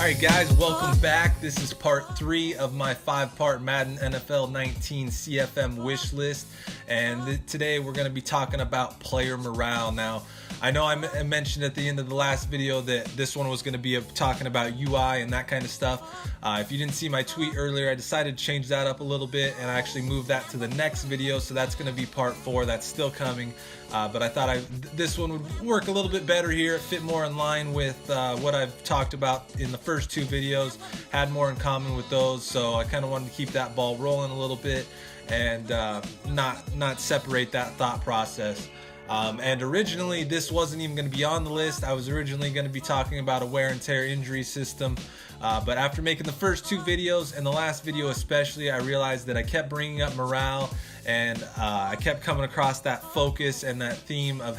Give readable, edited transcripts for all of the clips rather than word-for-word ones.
Alright guys, welcome back. This is part 3 of my 5-part Madden NFL 19 CFM Wishlist, and today we're going to be talking about player morale. Now, I know I mentioned at the end of the last video that this one was going to be talking about UI and that kind of stuff. If you didn't see my tweet earlier, I decided to change that up a little bit and I actually moved that to the next video, so that's going to be part 4. That's still coming, but I thought this one would work a little bit better here. It fit more in line with what I've talked about in the first 2 videos, had more in common with those, so I kind of wanted to keep that ball rolling a little bit and not separate that thought process. And originally this wasn't even going to be on the list. I was originally going to be talking about a wear and tear injury system, but after making the first 2 videos and the last video especially, I realized that I kept bringing up morale, and I kept coming across that focus and that theme of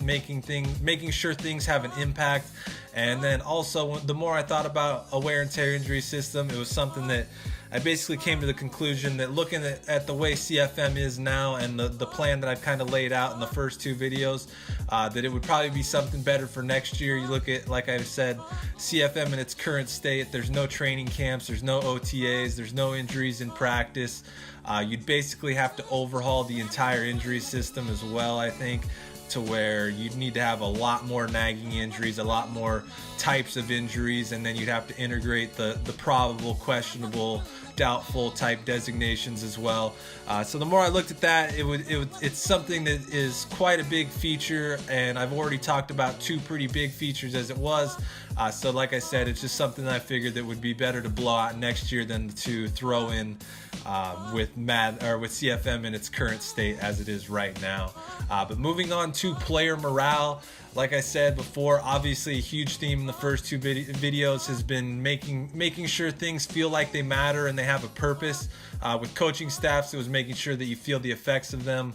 making sure things have an impact. And then also, the more I thought about a wear and tear injury system, it was something that I basically came to the conclusion that looking at the way CFM is now and the plan that I've kind of laid out in the first 2 videos, that it would probably be something better for next year. You look at, like I said, CFM in its current state, there's no training camps, there's no OTAs, there's no injuries in practice. You'd basically have to overhaul the entire injury system as well, I think, to where you'd need to have a lot more nagging injuries, a lot more types of injuries, and then you'd have to integrate the probable, questionable, doubtful type designations as well. So the more I looked at that, it's something that is quite a big feature, and I've already talked about 2 pretty big features as it was. So like I said, it's just something that I figured that would be better to blow out next year than to throw in with CFM in its current state as it is right now. But moving on to player morale, like I said before, obviously a huge theme in the first 2 videos has been making sure things feel like they matter and they have a purpose. With coaching staffs, it was making sure that you feel the effects of them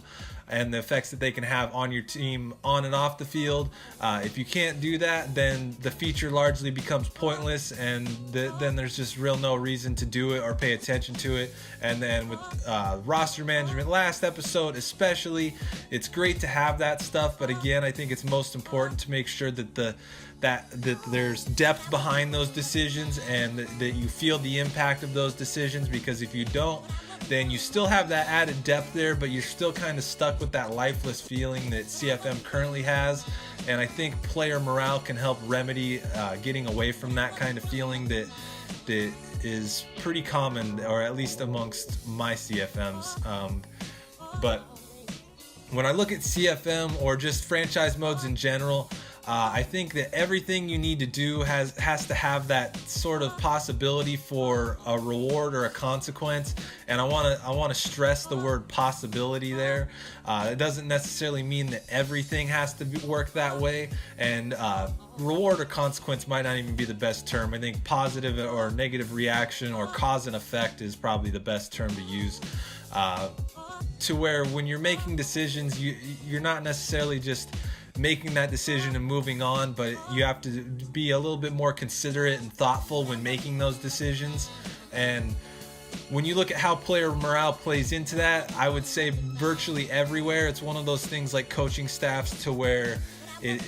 and the effects that they can have on your team on and off the field. If you can't do that, then the feature largely becomes pointless, and then there's just no reason to do it or pay attention to it. And then with roster management, last episode especially, it's great to have that stuff, but again, I think it's most important to make sure that that there's depth behind those decisions and that you feel the impact of those decisions, because if you don't, then you still have that added depth there, but you're still kind of stuck with that lifeless feeling that CFM currently has. And I think player morale can help remedy getting away from that kind of feeling that is pretty common, or at least amongst my CFMs. But when I look at CFM or just franchise modes in general, I think that everything you need to do has to have that sort of possibility for a reward or a consequence, and I want to stress the word possibility there. It doesn't necessarily mean that everything has to work that way, and reward or consequence might not even be the best term. I think positive or negative reaction or cause and effect is probably the best term to use. To where when you're making decisions, you're not necessarily just making that decision and moving on, but you have to be a little bit more considerate and thoughtful when making those decisions. And when you look at how player morale plays into that, I would say virtually everywhere. It's one of those things like coaching staffs, to where it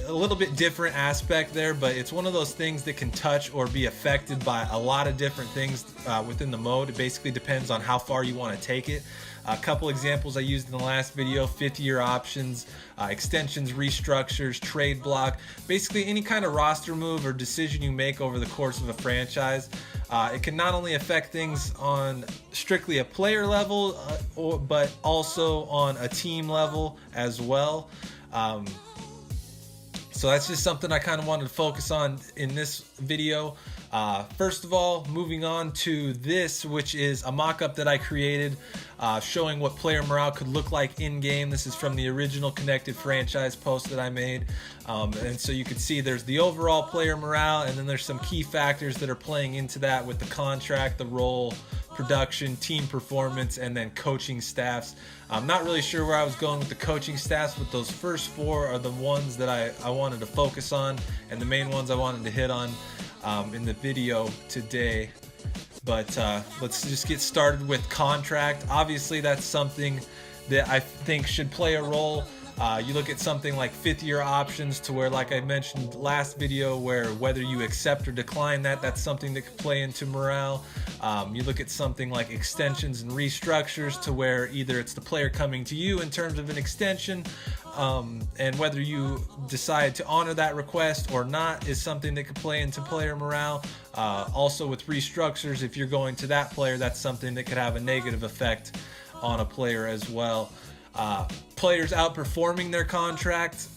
a little bit different aspect there, but it's one of those things that can touch or be affected by a lot of different things within the mode. It basically depends on how far you want to take it. A couple examples I used in the last video: 50-year options, extensions, restructures, trade block, basically any kind of roster move or decision you make over the course of a franchise. It can not only affect things on strictly a player level, but also on a team level as well. So that's just something I kind of wanted to focus on in this video. First of all, moving on to this, which is a mock-up that I created showing what player morale could look like in-game. This is from the original Connected Franchise post that I made. And so you can see there's the overall player morale, and then there's some key factors that are playing into that with the contract, the role, production, team performance, and then coaching staffs. I'm not really sure where I was going with the coaching staffs, but those first 4 are the ones that I wanted to focus on, and the main ones I wanted to hit on in the video today. But let's just get started with contract. Obviously, that's something that I think should play a role You look at something like fifth-year options, to where, like I mentioned last video, where whether you accept or decline that's something that could play into morale. You look at something like extensions and restructures, to where either it's the player coming to you in terms of an extension, and whether you decide to honor that request or not is something that could play into player morale. Also with restructures, if you're going to that player, that's something that could have a negative effect on a player as well. Players outperforming their contract,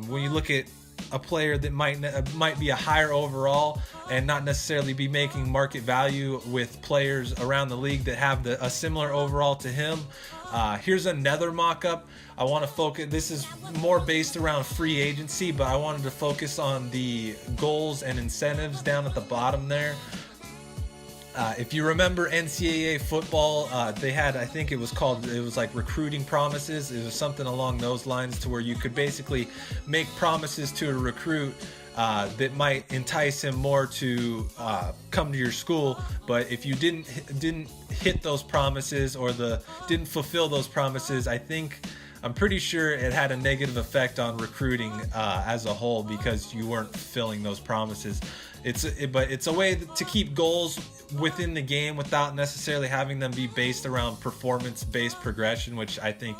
when you look at a player that might be a higher overall and not necessarily be making market value with players around the league that have a similar overall to him. Here's another mock-up. I want to focus, this is more based around free agency, but I wanted to focus on the goals and incentives down at the bottom there. If you remember NCAA football, they had, I think it was like recruiting promises. It was something along those lines, to where you could basically make promises to a recruit that might entice him more to come to your school. But if you didn't hit those promises, or didn't fulfill those promises, I'm pretty sure it had a negative effect on recruiting as a whole, because you weren't fulfilling those promises. But it's a way to keep goals within the game without necessarily having them be based around performance-based progression, which I think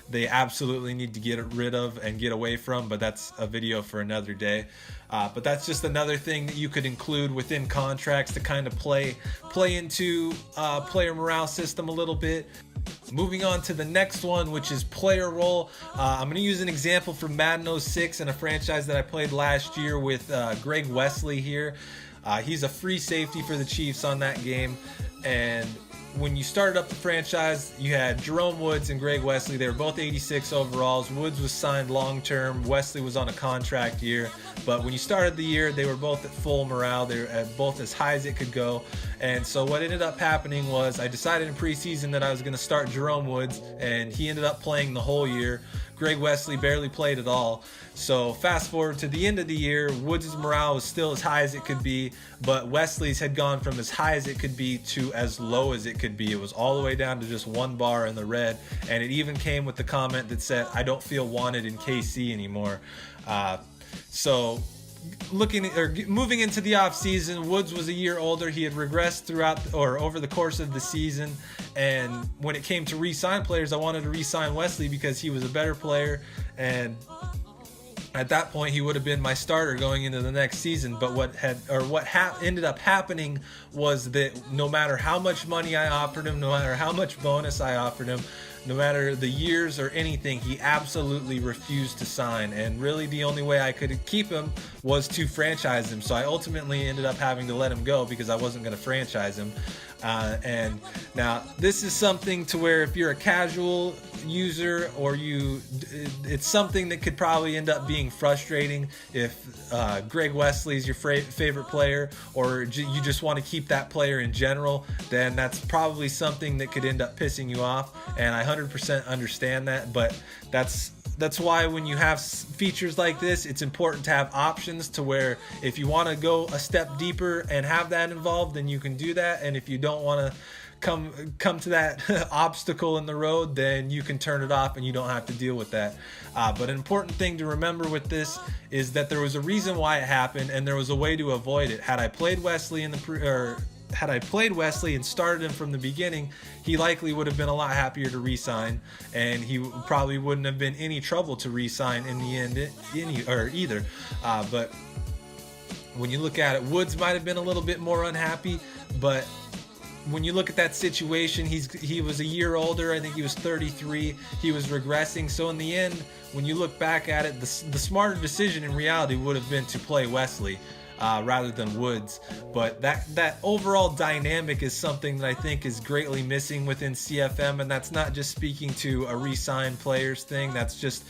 they absolutely need to get rid of and get away from, but that's a video for another day. But that's just another thing that you could include within contracts to kind of play into player morale system a little bit. Moving on to the next one, which is player role. I'm going to use an example from Madden 06 and a franchise that I played last year with Greg Wesley here. He's a free safety for the Chiefs on that game. And when you started up the franchise, you had Jerome Woods and Greg Wesley. They were both 86 overalls. Woods was signed long-term. Wesley was on a contract year. But when you started the year, they were both at full morale. They were at both as high as it could go. And so what ended up happening was, I decided in preseason that I was going to start Jerome Woods, and he ended up playing the whole year. Greg Wesley barely played at all. So fast forward to the end of the year, Woods' morale was still as high as it could be, but Wesley's had gone from as high as it could be to as low as it could be. It was all the way down to just one bar in the red, and it even came with the comment that said, "I don't feel wanted in KC anymore." So moving into the off season, Woods was a year older. He had regressed over the course of the season, and when it came to re-sign players, I wanted to re-sign Wesley because he was a better player, and at that point he would have been my starter going into the next season. But what ended up happening was that no matter how much money I offered him, no matter how much bonus I offered him, no matter the years or anything, he absolutely refused to sign. And really the only way I could keep him was to franchise him. So I ultimately ended up having to let him go because I wasn't going to franchise him. And now this is something to where if you're a casual user, or it's something that could probably end up being frustrating if Greg Wesley's your favorite player, or you just want to keep that player in general. Then that's probably something that could end up pissing you off, and I 100% understand that. But that's why when you have features like this, it's important to have options, to where if you want to go a step deeper and have that involved, then you can do that. And if you don't want to come to that obstacle in the road, then you can turn it off and you don't have to deal with that. But an important thing to remember with this is that there was a reason why it happened, and there was a way to avoid it. Had I played Wesley and started him from the beginning, he likely would have been a lot happier to re-sign, and he probably wouldn't have been any trouble to re-sign in the end either. But when you look at it, Woods might have been a little bit more unhappy, but when you look at that situation, he was a year older. I think he was 33. He was regressing. So in the end, when you look back at it, the smarter decision in reality would have been to play Wesley rather than Woods. But that overall dynamic is something that I think is greatly missing within CFM, and that's not just speaking to a re-signed players thing. That's just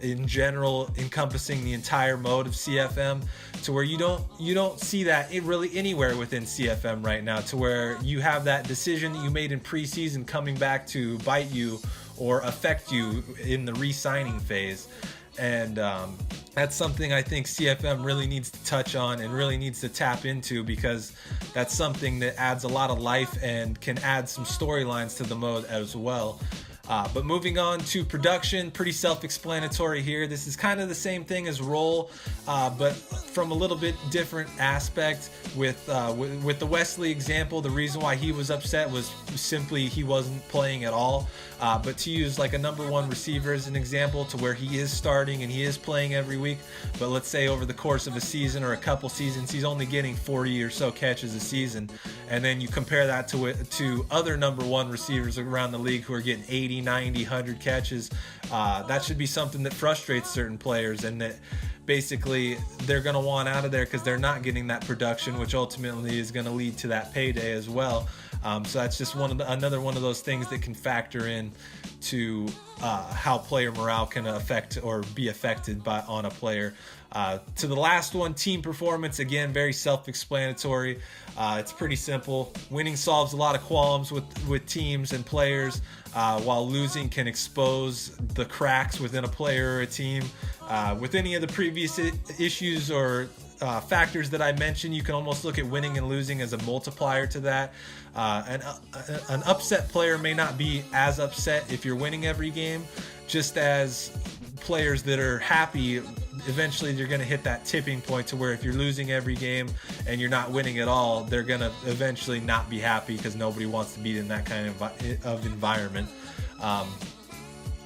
in general encompassing the entire mode of CFM, to where you don't see that really anywhere within CFM right now, to where you have that decision that you made in preseason coming back to bite you or affect you in the re-signing phase. And that's something I think CFM really needs to touch on and really needs to tap into, because that's something that adds a lot of life and can add some storylines to the mode as well. But moving on to production, pretty self-explanatory here. This is kind of the same thing as role, but from a little bit different aspect. With the Wesley example, the reason why he was upset was simply he wasn't playing at all. But to use like a number one receiver as an example, to where he is starting and he is playing every week, but let's say over the course of a season or a couple seasons, he's only getting 40 or so catches a season. And then you compare that to other number one receivers around the league who are getting 80, 90, 100 catches. That should be something that frustrates certain players, and that basically they're going to want out of there because they're not getting that production, which ultimately is going to lead to that payday as well. So that's just another one of those things that can factor in to how player morale can affect or be affected on a player. To the last one, team performance, again, very self-explanatory. It's pretty simple. Winning solves a lot of qualms with teams and players, while losing can expose the cracks within a player or a team. With any of the previous issues or factors that I mentioned, you can almost look at winning and losing as a multiplier to that. An upset player may not be as upset if you're winning every game, just as players that are happy, eventually you're going to hit that tipping point to where if you're losing every game and you're not winning at all, they're going to eventually not be happy because nobody wants to be in that kind of environment.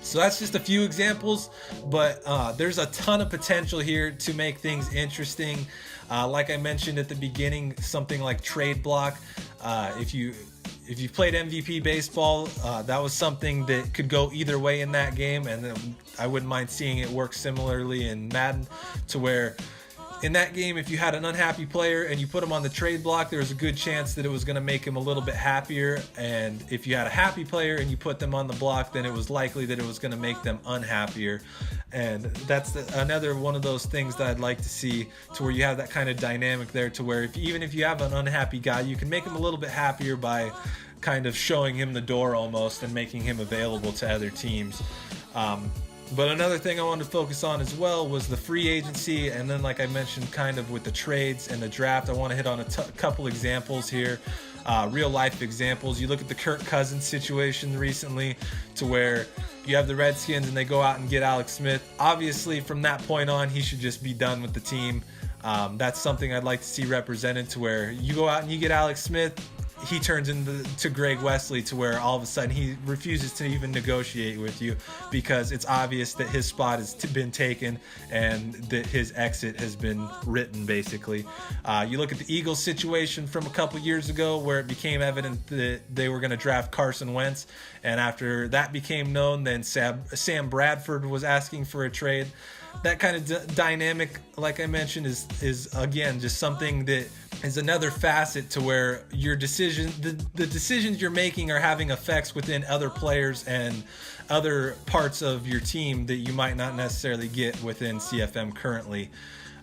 So that's just a few examples, but there's a ton of potential here to make things interesting. Like I mentioned at the beginning, something like trade block. If you've played MVP baseball, that was something that could go either way in that game, and I wouldn't mind seeing it work similarly in Madden, to where in that game, if you had an unhappy player and you put him on the trade block, there was a good chance that it was going to make him a little bit happier. And if you had a happy player and you put them on the block, then it was likely that it was going to make them unhappier. And that's another one of those things that I'd like to see, to where you have that kind of dynamic there, to where even if you have an unhappy guy, you can make him a little bit happier by kind of showing him the door almost and making him available to other teams. But another thing I wanted to focus on as well was the free agency, and then like I mentioned kind of with the trades and the draft, I want to hit on a couple examples here, real life examples. You look at the Kirk Cousins situation recently, to where you have the Redskins and they go out and get Alex Smith. Obviously from that point on, he should just be done with the team. That's something I'd like to see represented, to where you go out and you get Alex Smith, he turns into Greg Wesley, to where all of a sudden he refuses to even negotiate with you because it's obvious that his spot has been taken and that his exit has been written, basically. You look at the Eagles situation from a couple years ago, where it became evident that they were going to draft Carson Wentz, and after that became known, then Sam Bradford was asking for a trade. That kind of dynamic, like I mentioned, is again just something that is another facet to where your the decisions you're making are having effects within other players and other parts of your team that you might not necessarily get within CFM currently.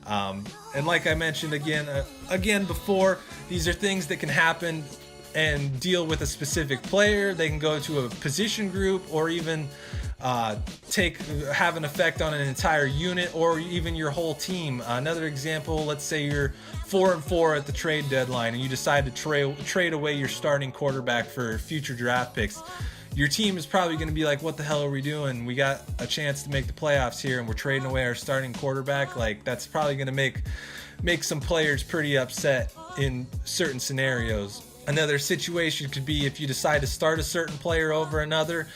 And like I mentioned again before, these are things that can happen and deal with a specific player. They can go to a position group, or even have an effect on an entire unit, or even your whole team. Another example, let's say you're 4-4 at the trade deadline and you decide to trade away your starting quarterback for future draft picks. Your team is probably going to be like, what the hell are we doing? We got a chance to make the playoffs here and we're trading away our starting quarterback. Like, that's probably going to make some players pretty upset in certain scenarios. Another situation could be if you decide to start a certain player over another,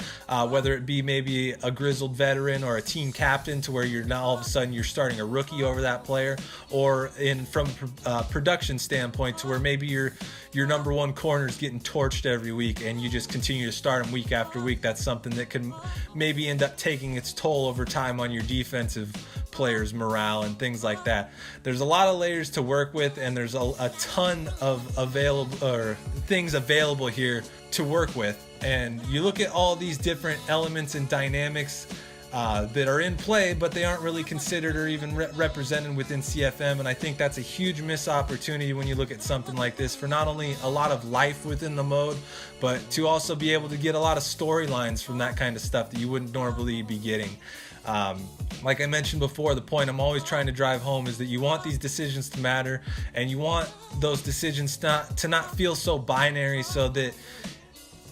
whether it be maybe a grizzled veteran or a team captain, to where you're now all of a sudden you're starting a rookie over that player, or from a production standpoint, to where maybe your number one corner is getting torched every week and you just continue to start him week after week. That's something that could maybe end up taking its toll over time on your defensive players' morale and things like that. There's a lot of layers to work with, and there's a ton of things available here to work with. And you look at all these different elements and dynamics that are in play, but they aren't really considered or even represented within CFM. And I think that's a huge missed opportunity when you look at something like this, for not only a lot of life within the mode, but to also be able to get a lot of storylines from that kind of stuff that you wouldn't normally be getting. Like I mentioned before, the point I'm always trying to drive home is that you want these decisions to matter, and you want those decisions to not feel so binary, so that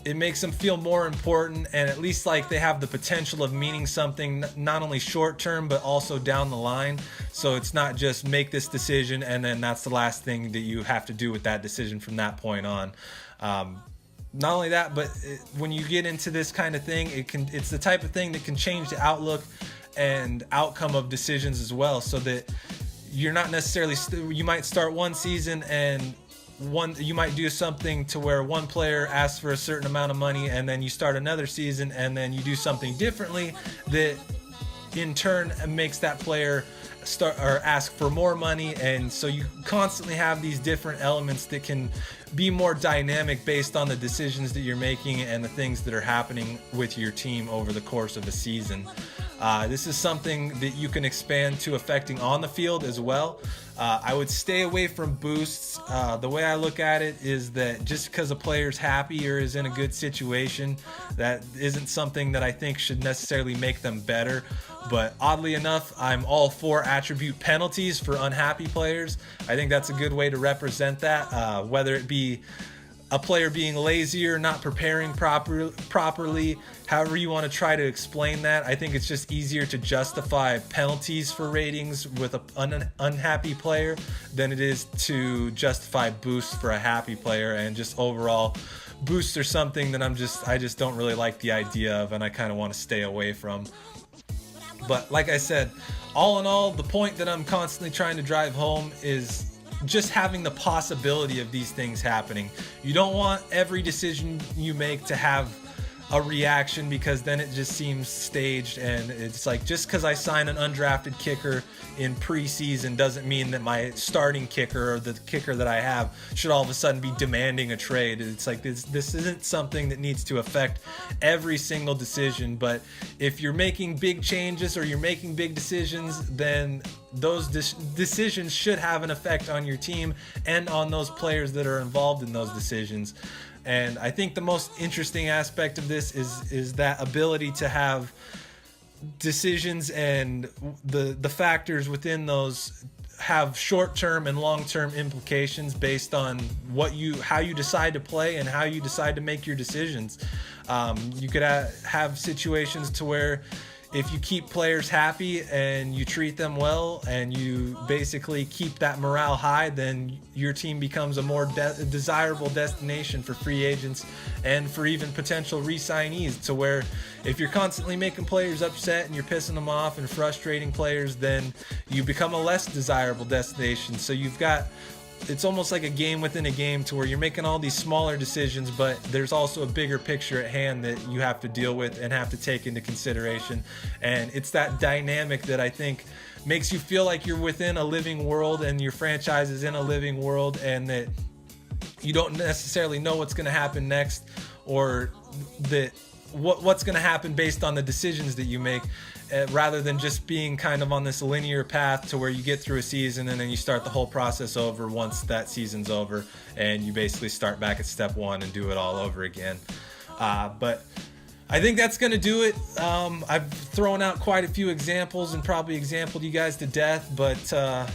it makes them feel more important, and at least like they have the potential of meaning something, not only short term but also down the line. So it's not just make this decision and then that's the last thing that you have to do with that decision from that point on. Not only that, but when you get into this kind of thing, it's the type of thing that can change the outlook and outcome of decisions as well, so that you're not necessarily you might start one season and you might do something to where one player asks for a certain amount of money, and then you start another season and then you do something differently that in turn makes that player start or ask for more money. And so you constantly have these different elements that can be more dynamic based on the decisions that you're making and the things that are happening with your team over the course of a season. This is something that you can expand to affecting on the field as well. I would stay away from boosts. The way I look at it is that just because a player's happy or is in a good situation, that isn't something that I think should necessarily make them better. But oddly enough, I'm all for attribute penalties for unhappy players. I think that's a good way to represent that, whether it be a player being lazy or not preparing properly, however you want to try to explain that. I think it's just easier to justify penalties for ratings with an unhappy player than it is to justify boosts for a happy player. And just overall, boosts are something that I just don't really like the idea of, and I kind of want to stay away from. But like I said, all in all, the point that I'm constantly trying to drive home is just having the possibility of these things happening. You don't want every decision you make to have a reaction, because then it just seems staged, and it's like, just because I sign an undrafted kicker in preseason doesn't mean that my starting kicker or the kicker that I have should all of a sudden be demanding a trade. It's like this isn't something that needs to affect every single decision, but if you're making big changes or you're making big decisions, then those decisions should have an effect on your team and on those players that are involved in those decisions. And I think the most interesting aspect of this is that ability to have decisions and the factors within those have short-term and long-term implications based on how you decide to play and how you decide to make your decisions. You could have situations to where if you keep players happy and you treat them well and you basically keep that morale high, then your team becomes a more desirable destination for free agents and for even potential re-signees. To where if you're constantly making players upset and you're pissing them off and frustrating players, then you become a less desirable destination. So it's almost like a game within a game, to where you're making all these smaller decisions, but there's also a bigger picture at hand that you have to deal with and have to take into consideration. And it's that dynamic that I think makes you feel like you're within a living world and your franchise is in a living world, and that you don't necessarily know what's going to happen next, or that what's going to happen based on the decisions that you make, rather than just being kind of on this linear path to where you get through a season and then you start the whole process over once that season's over, and you basically start back at step one and do it all over again. But I think that's going to do it. I've thrown out quite a few examples and probably exampled you guys to death, but I'm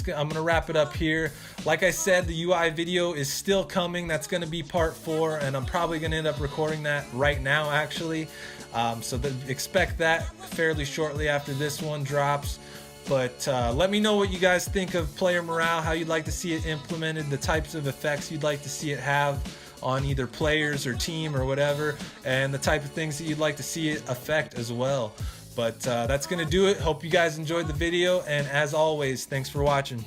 going to wrap it up here. Like I said, the UI video is still coming. That's going to be part 4, and I'm probably going to end up recording that right now, actually. So expect that fairly shortly after this one drops. But let me know what you guys think of player morale, how you'd like to see it implemented, the types of effects you'd like to see it have on either players or team or whatever, and the type of things that you'd like to see it affect as well. But that's going to do it. Hope you guys enjoyed the video, and as always, thanks for watching.